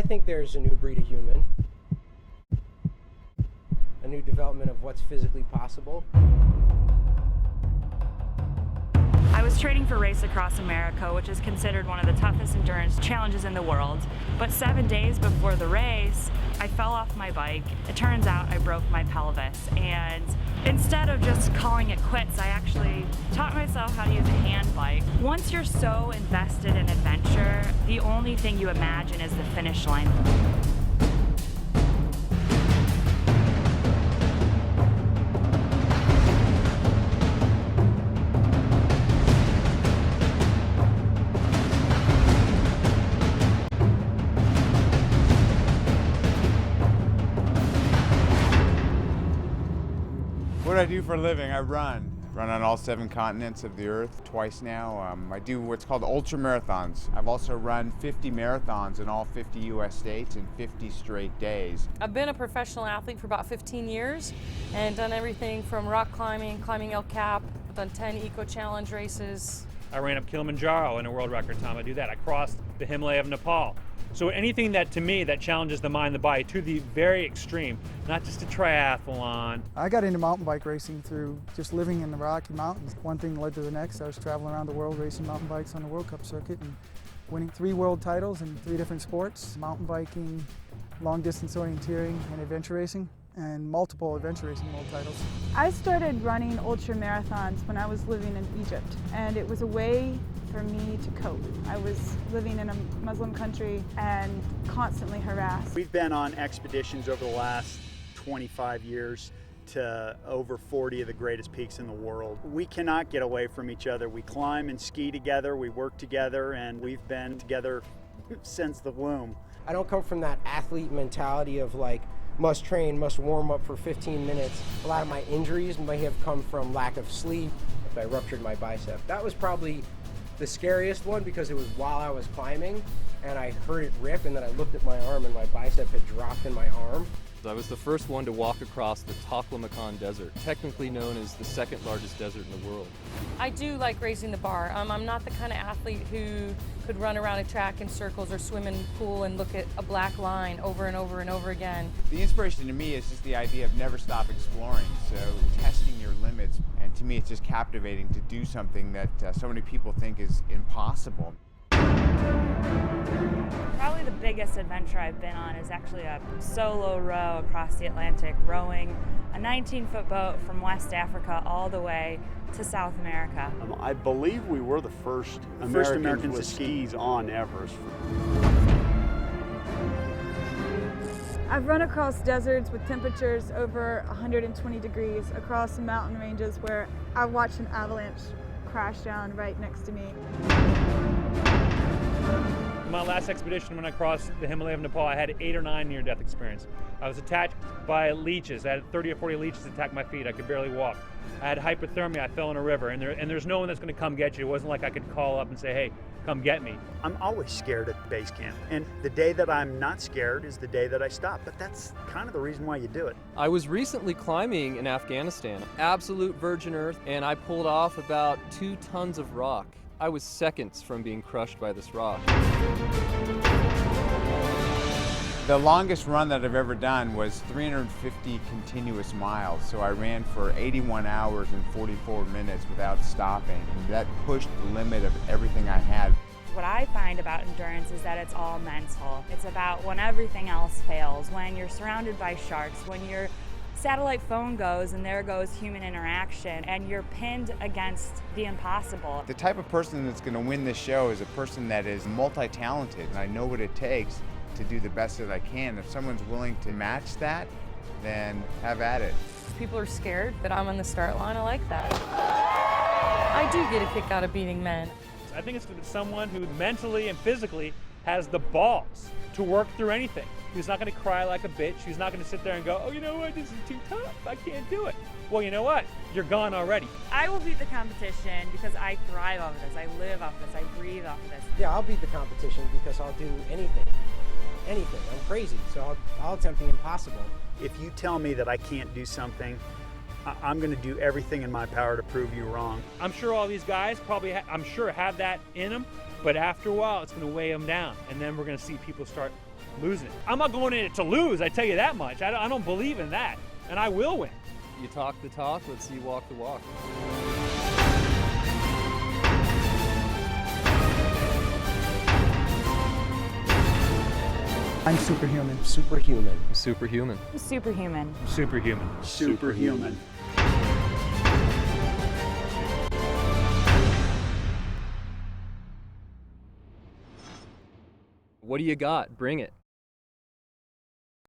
I think there's a new breed of human, a new development of what's physically possible. I was training for Race Across America, which is considered one of the toughest endurance challenges in the world. But 7 days before the race, I fell off my bike. It turns out I broke my pelvis. And instead of just calling it quits, I actually taught myself how to use a hand bike. Once you're so invested in adventure, the only thing you imagine is the finish line. What do I do for a living? I run on all 7 continents of the earth twice now. I do what's called ultra marathons. I've also run 50 marathons in all 50 US states in 50 straight days. I've been a professional athlete for about 15 years and done everything from rock climbing, climbing El Cap. I've done 10 Eco Challenge races. I ran up Kilimanjaro in a world record time. I do that. I crossed the Himalaya of Nepal. So anything that, to me, that challenges the mind, the body to the very extreme, not just a triathlon. I got into mountain bike racing through just living in the Rocky Mountains. One thing led to the next. I was traveling around the world racing mountain bikes on the World Cup circuit and winning 3 world titles in 3 different sports: mountain biking, long distance orienteering, and adventure racing, and multiple adventure racing world titles. I started running ultra marathons when I was living in Egypt, and it was a way for me to cope. I was living in a Muslim country and constantly harassed. We've been on expeditions over the last 25 years to over 40 of the greatest peaks in the world. We cannot get away from each other. We climb and ski together, we work together, and we've been together since the womb. I don't come from that athlete mentality of like, must train, must warm up for 15 minutes. A lot of my injuries may have come from lack of sleep. If I ruptured my bicep, that was probably the scariest one because it was while I was climbing and I heard it rip, and then I looked at my arm and my bicep had dropped in my arm. I was the first one to walk across the Taklamakan Desert, technically known as the 2nd largest desert in the world. I do like raising the bar. I'm not the kind of athlete who could run around a track in circles or swim in a pool and look at a black line over and over and over again. The inspiration to me is just the idea of never stop exploring, so testing your limits. And to me, it's just captivating to do something that so many people think is impossible. Probably the biggest adventure I've been on is actually a solo row across the Atlantic, rowing a 19-foot boat from West Africa all the way to South America. I believe we were the first Americans with skis on Everest. I've run across deserts with temperatures over 120 degrees, across mountain ranges where I watched an avalanche crash down right next to me. My last expedition, when I crossed the Himalaya of Nepal, I had 8 or 9 near-death experience. I was attacked by leeches. I had 30 or 40 leeches attack my feet. I could barely walk. I had hypothermia. I fell in a river, and there's no one that's going to come get you. It wasn't like I could call up and say, hey, come get me. I'm always scared at base camp, and the day that I'm not scared is the day that I stop, but that's kind of the reason why you do it. I was recently climbing in Afghanistan, absolute virgin earth, and I pulled off about 2 tons of rock. I was seconds from being crushed by this rock. The longest run that I've ever done was 350 continuous miles. So I ran for 81 hours and 44 minutes without stopping. And that pushed the limit of everything I had. What I find about endurance is that it's all mental. It's about when everything else fails, when you're surrounded by sharks, when your satellite phone goes and there goes human interaction, and you're pinned against the impossible. The type of person that's going to win this show is a person that is multi-talented, and I know what it takes to do the best that I can. If someone's willing to match that, then have at it. People are scared that I'm on the start line. I like that. I do get a kick out of beating men. I think it's someone who mentally and physically has the balls to work through anything. Who's not going to cry like a bitch. Who's not going to sit there and go, oh, you know what, this is too tough. I can't do it. Well, you know what? You're gone already. I will beat the competition because I thrive off of this. I live off of this. I breathe off of this. Yeah, I'll beat the competition because I'll do anything. Anything. I'm crazy, so I'll attempt the impossible. If you tell me that I can't do something, I'm going to do everything in my power to prove you wrong. I'm sure all these guys probably, have that in them, but after a while, it's going to weigh them down, and then we're going to see people start losing it. I'm not going in it to lose, I tell you that much. I don't believe in that, and I will win. You talk the talk, let's see you walk the walk. I'm superhuman. Superhuman. I'm superhuman. Superhuman. Superhuman. Superhuman. What do you got? Bring it.